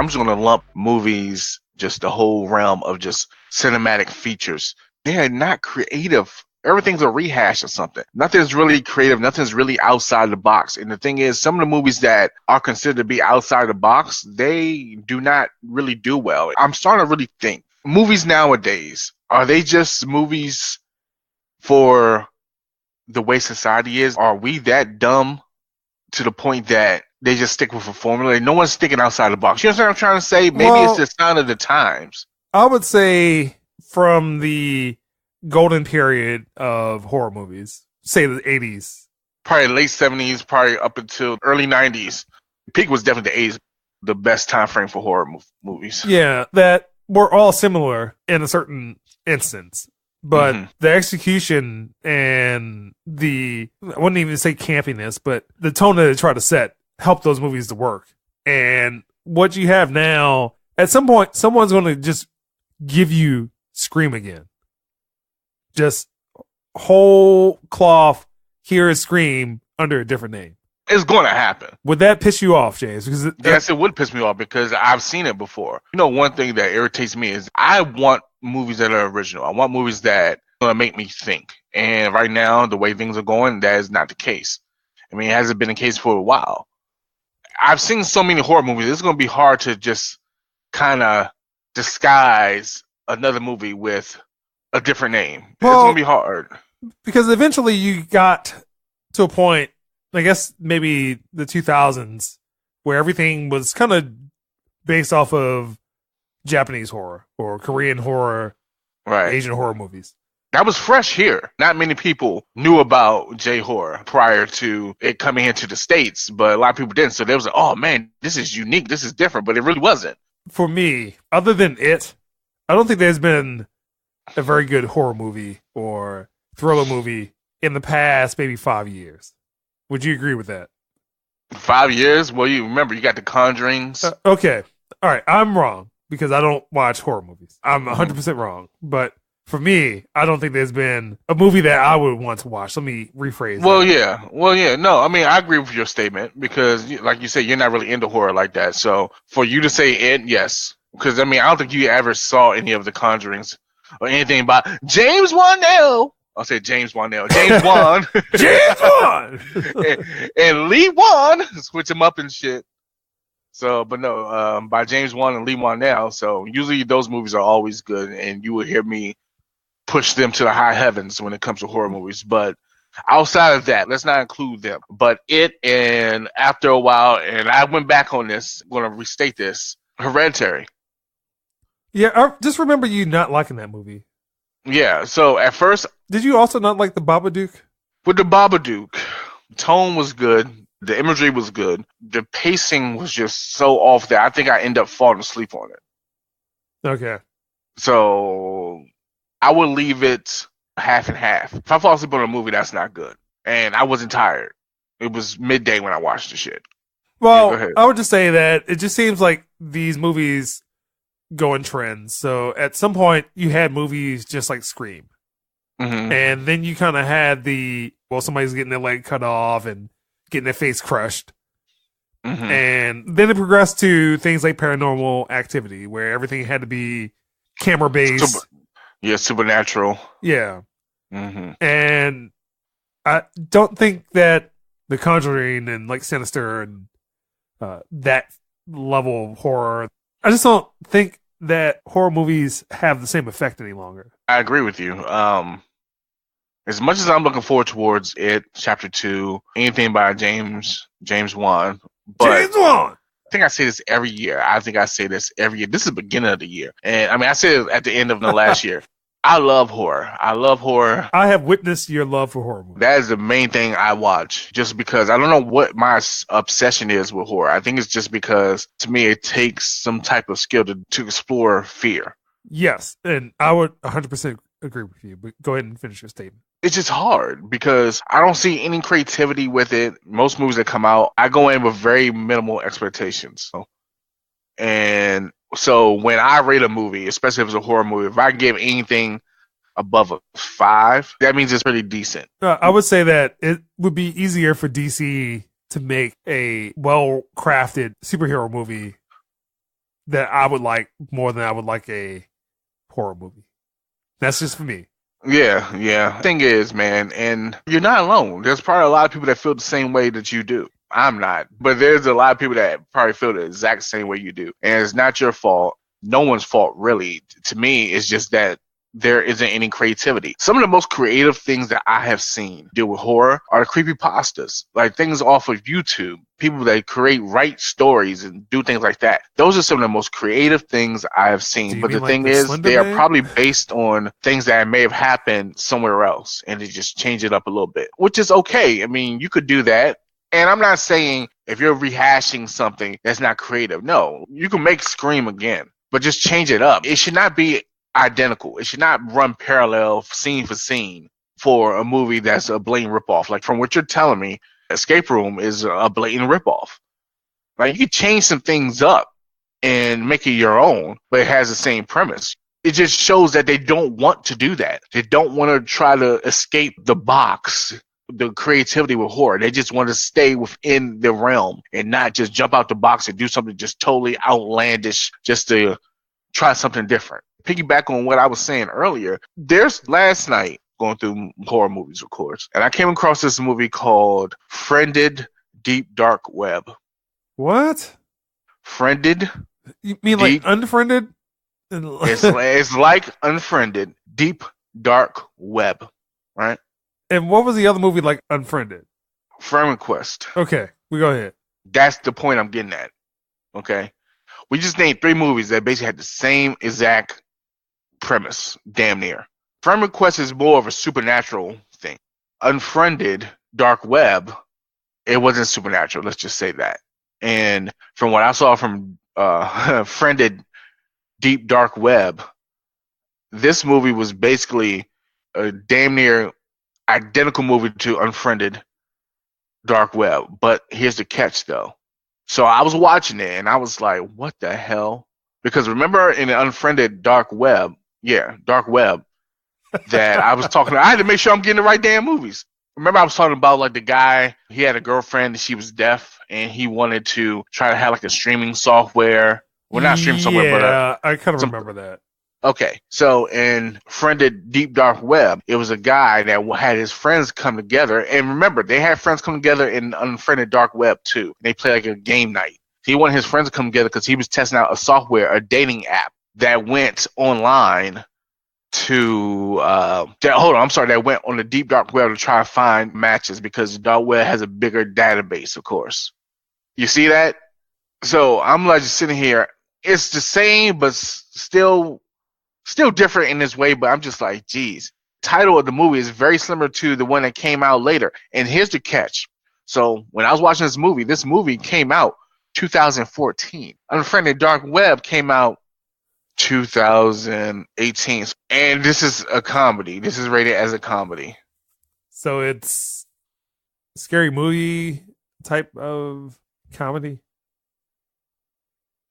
I'm just going to lump movies, just the whole realm of just cinematic features. They're not creative. Everything's a rehash or something. Nothing's really creative. Nothing's really outside the box. And the thing is, some of the movies that are considered to be outside the box, they do not really do well. I'm starting to really think, movies nowadays, are they just movies for the way society is? Are we that dumb to the point that they just stick with a formula? No one's sticking outside the box. You know what I'm trying to say? Maybe it's the sign of the times. I would say from the golden period of horror movies, say the 80s. Probably late 70s, probably up until early 90s. Peak was definitely the 80s, the best time frame for horror movies. Yeah, that were all similar in a certain instance. But the execution and I wouldn't even say campiness, but the tone that they try to set helped those movies to work. And what you have now, at some point, someone's going to just give you Scream again. Just whole cloth, here is Scream under a different name. It's going to happen. Would that piss you off, James? Because yes, it would piss me off because I've seen it before. You know, one thing that irritates me is I want movies that are original. I want movies that are going to make me think. And right now, the way things are going, that is not the case. I mean, it hasn't been the case for a while. I've seen so many horror movies. It's going to be hard to just kind of disguise another movie with a different name. Well, it's going to be hard. Because eventually you got to a point, I guess maybe the 2000s, where everything was kind of based off of Japanese horror or Korean horror, right? Asian horror movies. That was fresh here. Not many people knew about J-horror prior to it coming into the States, but a lot of people didn't. So they was like, oh man, this is unique. This is different, but it really wasn't. For me, other than it, I don't think there's been a very good horror movie or thriller movie in the past maybe 5 years. Would you agree with that? 5 years? Well, you remember, you got the Conjurings. Okay. All right. I'm wrong because I don't watch horror movies. I'm 100% wrong. But for me, I don't think there's been a movie that I would want to watch. Let me rephrase that. Well, yeah. No, I mean, I agree with your statement because, like you said, you're not really into horror like that. So for you to say it, yes. Because, I mean, I don't think you ever saw any of the Conjurings or anything about James Wanell. I'll say James Wanell. James Wan. James Wan! and Lee Wan. Switch him up and shit. So, but no, by James Wan and Lee Wanell. So usually those movies are always good, and you will hear me push them to the high heavens when it comes to horror movies. But outside of that, let's not include them. But it, and after a while, and I went back on this, I'm going to restate this, Hereditary. Yeah, I just remember you not liking that movie. Yeah, so at first... Did you also not like the Babadook? With the Babadook, the tone was good. The imagery was good. The pacing was just so off that I think I ended up falling asleep on it. Okay. So I would leave it half and half. If I fall asleep on a movie, that's not good. And I wasn't tired. It was midday when I watched the shit. Well, yeah, I would just say that it just seems like these movies go in trends. So at some point, you had movies just like Scream. Mm-hmm. And then you kind of had somebody's getting their leg cut off and getting their face crushed. Mm-hmm. And then it progressed to things like Paranormal Activity, where everything had to be camera-based. Supernatural. Yeah. Mm-hmm. And I don't think that The Conjuring and like Sinister and that level of horror, I just don't think that horror movies have the same effect any longer. I agree with you. As much as I'm looking forward towards it, Chapter 2, anything by James Wan. But James Wan! I think I say this every year. This is the beginning of the year. And I mean, I said it at the end of the last year. I love horror. I have witnessed your love for horror movies. That is the main thing I watch, just because I don't know what my obsession is with horror. I think it's just because, to me, it takes some type of skill to explore fear. Yes, and I would 100% agree with you, but go ahead and finish your statement. It's just hard because I don't see any creativity with it. Most movies that come out, I go in with very minimal expectations. And so when I rate a movie, especially if it's a horror movie, if I give anything above a 5, that means it's pretty decent. I would say that it would be easier for DC to make a well-crafted superhero movie that I would like more than I would like a horror movie. That's just for me. Yeah. Thing is, man, and you're not alone. There's probably a lot of people that feel the same way that you do. I'm not, but there's a lot of people that probably feel the exact same way you do, and it's not your fault. No one's fault, really. To me, it's just that there isn't any creativity. Some of the most creative things that I have seen deal with horror are the creepypastas, like things off of YouTube. People that write stories and do things like that. Those are some of the most creative things I have seen. But the thing is, they are probably based on things that may have happened somewhere else, and they just change it up a little bit, which is okay. I mean, you could do that. And I'm not saying if you're rehashing something that's not creative. No, you can make Scream again, but just change it up. It should not be identical. It should not run parallel scene for scene for a movie that's a blatant ripoff. Like from what you're telling me, Escape Room is a blatant ripoff. Like you could change some things up and make it your own, but it has the same premise. It just shows that they don't want to do that. They don't want to try to escape the box, the creativity with horror. They just want to stay within the realm and not just jump out the box and do something just totally outlandish just to try something different. Piggyback on what I was saying earlier, there's last night going through horror movies, of course, and I came across this movie called Friended Deep Dark Web. What? Friended? You mean like unfriended? It's like Unfriended Deep Dark Web, right? And what was the other movie like Unfriended? Firm Quest. Okay, we go ahead. That's the point I'm getting at. Okay, we just named 3 movies that basically had the same exact premise, damn near. Firm Quest is more of a supernatural thing. Unfriended Dark Web, it wasn't supernatural. Let's just say that. And from what I saw from Friended Deep Dark Web, this movie was basically a damn near identical movie to Unfriended Dark Web. But here's the catch, though. So I was watching it, and I was like, what the hell? Because remember in the Unfriended Dark Web, Dark Web, that I was talking about, I had to make sure I'm getting the right damn movies. Remember I was talking about like the guy, he had a girlfriend and she was deaf, and he wanted to try to have like a streaming software. Well, not streaming software, but I kind of remember that. Okay, so in Friended Deep Dark Web, it was a guy that had his friends come together. And remember, they had friends come together in Unfriended Dark Web too. They play like a game night. He wanted his friends to come together because he was testing out a software, a dating app that went online to that went on the Deep Dark Web to try to find matches because the Dark Web has a bigger database, of course. You see that? So I'm like just sitting here. It's the same, but still different in this way, but I'm just like, geez. Title of the movie is very similar to the one that came out later. And here's the catch. So when I was watching this movie came out 2014. Unfriended Dark Web came out 2018. And this is a comedy. This is rated as a comedy. So it's a scary movie type of comedy?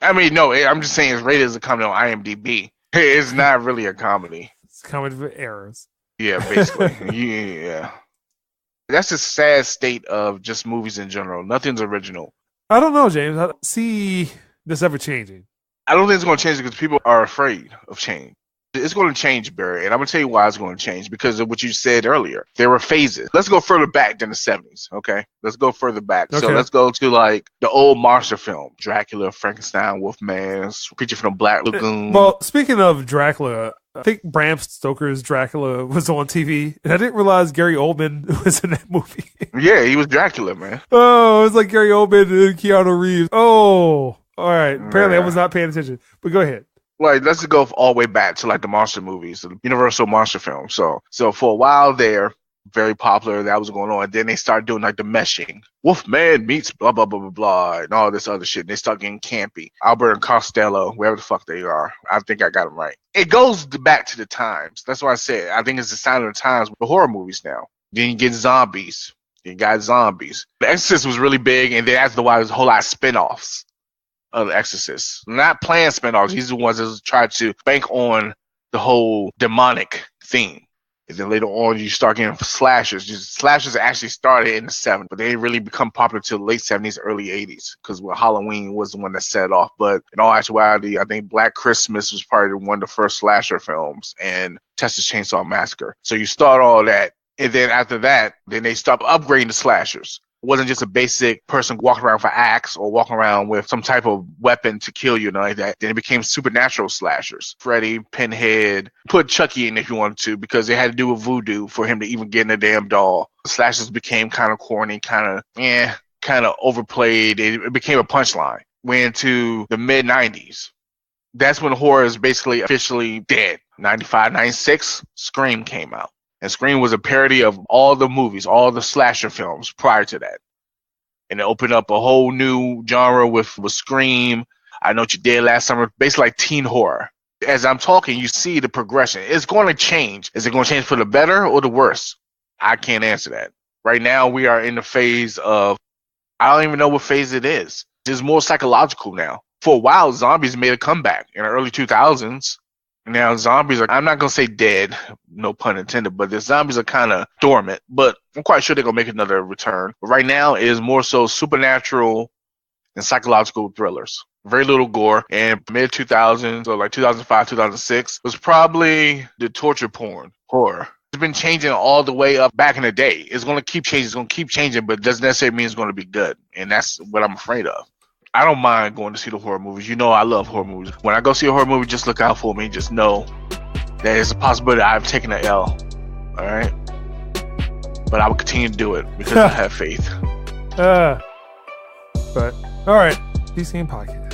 I mean, no, I'm just saying it's rated as a comedy on IMDb. It's not really a comedy. It's a comedy with errors. Yeah, basically. Yeah. That's a sad state of just movies in general. Nothing's original. I don't know, James. I don't see this ever changing. I don't think it's going to change because people are afraid of change. It's going to change, Barry, and I'm going to tell you why it's going to change, because of what you said earlier. There were phases. Let's go further back than the 70s, okay? Let's go further back. Okay. So let's go to, like, the old monster film. Dracula, Frankenstein, Wolfman, Creature from the Black Lagoon. Well, speaking of Dracula, I think Bram Stoker's Dracula was on TV, and I didn't realize Gary Oldman was in that movie. Yeah, he was Dracula, man. Oh, it was like Gary Oldman and Keanu Reeves. Oh, all right. Apparently I was not paying attention, but go aheall let's go all the way back to like the monster movies, the Universal monster films. So for a while there, very popular, that was going on. And then they started doing like the meshing. Wolfman meets blah, blah, blah, blah, blah, and all this other shit. And they start getting campy. Albert and Costello, wherever the fuck they are. I think I got them right. It goes back to the times. That's what I said. I think it's the sign of the times with the horror movies now. Then you get zombies. You got zombies. The Exorcist was really big, and then after a while, there's a whole lot of spinoffs of The Exorcist. Not planned spinoffs. These are the ones that tried to bank on the whole demonic theme. And then later on, you start getting slashers. Slashers actually started in the 70s, but they didn't really become popular till the late 70s, early 80s, because Halloween was the one that set it off. But in all actuality, I think Black Christmas was probably one of the first slasher films, and Texas Chainsaw Massacre. So you start all that, and then after that, then they start upgrading the slashers. It wasn't just a basic person walking around with an axe or walking around with some type of weapon to kill you, like that. Then it became supernatural slashers. Freddy, Pinhead, put Chucky in if you wanted to, because they had to do with voodoo for him to even get in the damn doll. The slashers became kind of corny, kind of overplayed. It became a punchline. Went into the mid-90s. That's when horror is basically officially dead. 95, 96, Scream came out. And Scream was a parody of all the movies, all the slasher films prior to that. And it opened up a whole new genre with Scream, I Know What You Did Last Summer, basically like teen horror. As I'm talking, you see the progression. It's going to change. Is it going to change for the better or the worse? I can't answer that. Right now, we are in the phase of, I don't even know what phase it is. It's more psychological now. For a while, zombies made a comeback in the early 2000s. Now, zombies are, I'm not going to say dead, no pun intended, but the zombies are kind of dormant. But I'm quite sure they're going to make another return. But right now, it is more so supernatural and psychological thrillers. Very little gore. And mid-2000s, so like 2005, 2006, was probably the torture porn horror. It's been changing all the way up back in the day. It's going to keep changing. It's going to keep changing, but it doesn't necessarily mean it's going to be good. And that's what I'm afraid of. I don't mind going to see the horror movies. You know I love horror movies. When I go see a horror movie, just look out for me. Just know that there's a possibility I've taken an L. All right? But I will continue to do it because I have faith. But, all right. DC and Pakih.